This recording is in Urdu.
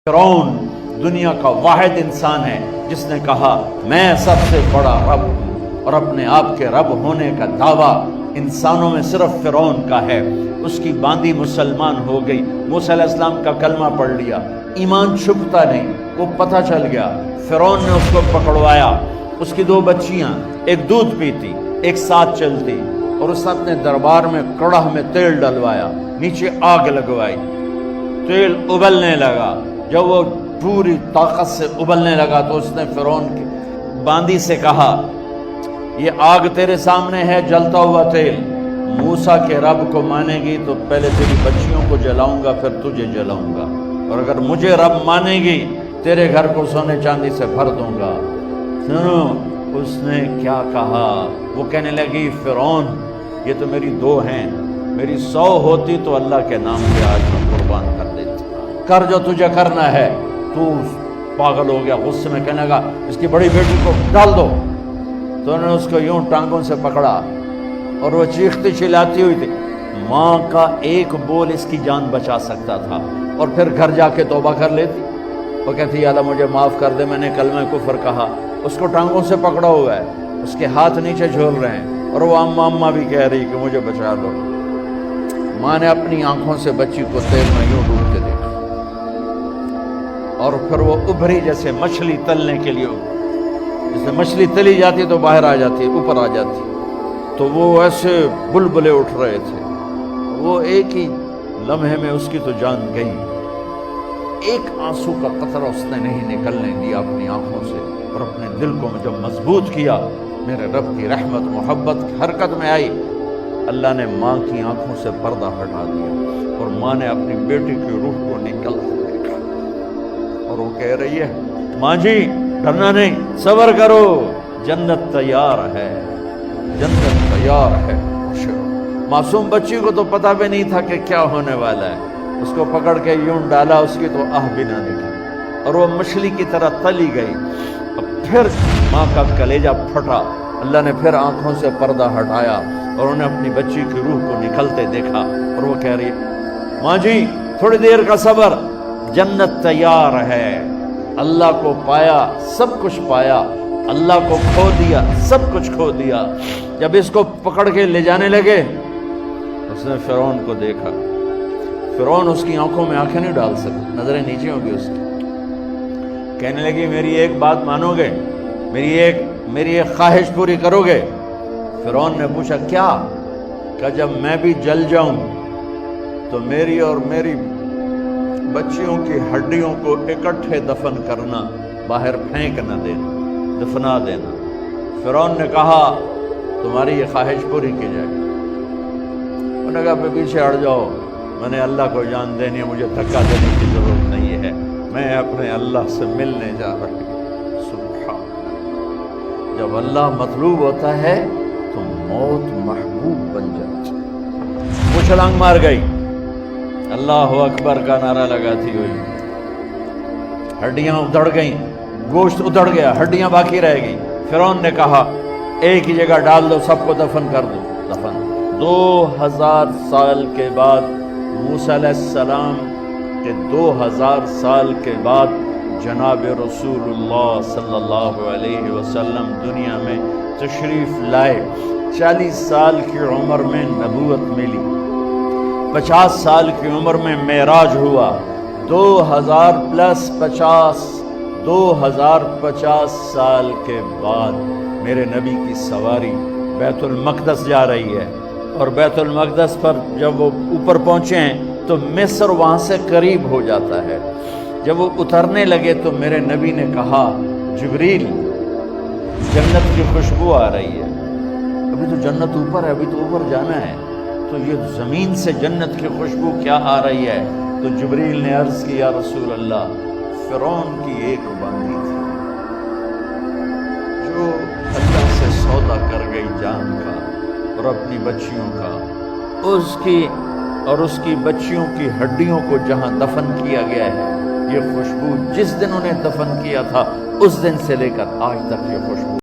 فرعون دنیا کا واحد انسان ہے جس نے کہا میں سب سے بڑا رب ہوں، اور اپنے آپ کے رب ہونے کا دعویٰ انسانوں میں صرف فرعون کا ہے۔ اس کی باندی مسلمان ہو گئی، موسیٰ علیہ السلام کا کلمہ پڑھ لیا، ایمان چھپتا نہیں، وہ پتہ چل گیا۔ فرعون نے اس کو پکڑوایا، اس کی دو بچیاں، ایک دودھ پیتی ایک ساتھ چلتی، اور اس اپنے دربار میں کڑاہ میں تیل ڈلوایا، نیچے آگ لگوائی، تیل ابلنے لگا۔ جب وہ پوری طاقت سے ابلنے لگا تو اس نے فرعون کی باندی سے کہا یہ آگ تیرے سامنے ہے، جلتا ہوا تیل، موسیٰ کے رب کو مانے گی تو پہلے تیری بچیوں کو جلاؤں گا پھر تجھے جلاؤں گا، اور اگر مجھے رب مانے گی تیرے گھر کو سونے چاندی سے بھر دوں گا۔ سنو اس نے کیا کہا، وہ کہنے لگی فرعون یہ تو میری دو ہیں، میری 100 ہوتی تو اللہ کے نام پہ آج میں قربان کر دیتی، کر جو تجھے کرنا ہے۔ تو پاگل ہو گیا، غصے میں کہنے لگا اس کی بڑی بیٹی کو ڈال دو۔ تو انہوں نے اس کو یوں ٹانگوں سے پکڑا اور وہ چیختی چلاتی ہوئی تھی۔ ماں کا ایک بول اس کی جان بچا سکتا تھا، اور پھر گھر جا کے توبہ کر لیتی۔ وہ کہتی یا اللہ مجھے معاف کر دے، میں نے کلمہ کفر کہا۔ اس کو ٹانگوں سے پکڑا ہوا ہے، اس کے ہاتھ نیچے جھول رہے ہیں، اور وہ اماں بھی کہہ رہی کہ مجھے بچا دو۔ ماں نے اپنی آنکھوں سے بچی کو تیل میں یوں ڈوبتے دیکھا، اور پھر وہ ابھری جیسے مچھلی تلنے کے لیے، جیسے مچھلی تلی جاتی تو باہر آ جاتی، اوپر آ جاتی، تو وہ ایسے بلبلے اٹھ رہے تھے۔ وہ ایک ہی لمحے میں اس کی تو جان گئی، ایک آنسو کا قطرہ اس نے نہیں نکلنے دیا اپنی آنکھوں سے، اور اپنے دل کو جب مضبوط کیا، میرے رب کی رحمت محبت حرکت میں آئی۔ اللہ نے ماں کی آنکھوں سے پردہ ہٹا دیا، اور ماں نے اپنی بیٹی کی روح کو نکلتے دیکھا، اور وہ کہہ رہی ہے ماں جی ڈرنا نہیں، صبر کرو، جنت تیار ہے، جنت تیار ہے۔ معصوم بچی کو تو پتہ بھی نہیں تھا کہ کیا ہونے والا ہے، اس کو پکڑ کے یوں ڈالا، اس کی تو آہ بھی نہ نکلی، اور وہ مچھلی کی طرح تلی گئی۔ اب پھر ماں کا کلیجہ پھٹا، اللہ نے پھر آنکھوں سے پردہ ہٹایا، اور انہیں اپنی بچی کی روح کو نکلتے دیکھا، اور وہ کہہ رہی ہے ماں جی تھوڑی دیر کا صبر، جنت تیار ہے۔ اللہ کو پایا سب کچھ پایا، اللہ کو کھو دیا سب کچھ کھو دیا۔ جب اس کو پکڑ کے لے جانے لگے، اس نے فرعون کو دیکھا۔ فرعون اس کی آنکھوں میں آنکھیں نہیں ڈال سکتا، نظریں نیچے ہوں گی اس کی۔ کہنے لگی میری ایک بات مانو گے، میری ایک خواہش پوری کرو گے؟ فرعون نے پوچھا کیا؟ کہ جب میں بھی جل جاؤں تو میری اور میری بچیوں کی ہڈیوں کو اکٹھے دفن کرنا، باہر پھینک نہ دینا، دفنا دینا۔ فرعون نے کہا تمہاری یہ خواہش پوری کی جائے۔ انہوں نے کہا پیچھے ہٹ جاؤ، میں نے اللہ کو جان دینی ہے، مجھے دھکا دینے کی ضرورت نہیں ہے، میں اپنے اللہ سے ملنے جا رہی ہوں۔ سبحان اللہ، جب اللہ مطلوب ہوتا ہے تو موت محبوب بن جاتی۔ وہ چھلانگ مار گئی، اللہ اکبر کا نعرہ لگاتی ہوئی، ہڈیاں ادھڑ گئیں، گوشت ادھڑ گیا، ہڈیاں باقی رہ گئی۔ فرعون نے کہا ایک ہی جگہ ڈال دو، سب کو دفن کر دو۔ دفن 2000 سال کے بعد، موسیٰ علیہ السلام کے 2000 سال کے بعد جناب رسول اللہ صلی اللہ علیہ وسلم دنیا میں تشریف لائے۔ 40 سال کی عمر میں نبوت ملی، 50 سال کی عمر میں معراج ہوا، 2050 سال کے بعد میرے نبی کی سواری بیت المقدس جا رہی ہے، اور بیت المقدس پر جب وہ اوپر پہنچے ہیں تو مصر وہاں سے قریب ہو جاتا ہے۔ جب وہ اترنے لگے تو میرے نبی نے کہا جبریل جنت کی خوشبو آ رہی ہے، ابھی تو جنت اوپر ہے، ابھی تو اوپر جانا ہے، تو یہ زمین سے جنت کی خوشبو کیا آ رہی ہے؟ تو جبریل نے عرض کی یا رسول اللہ فرعون کی ایک باندی تھی جو اللہ سے سودا کر گئی جان کا اور اپنی بچیوں کا، اس کی بچیوں کی ہڈیوں کو جہاں دفن کیا گیا ہے، یہ خوشبو جس دن انہیں دفن کیا تھا اس دن سے لے کر آج تک یہ خوشبو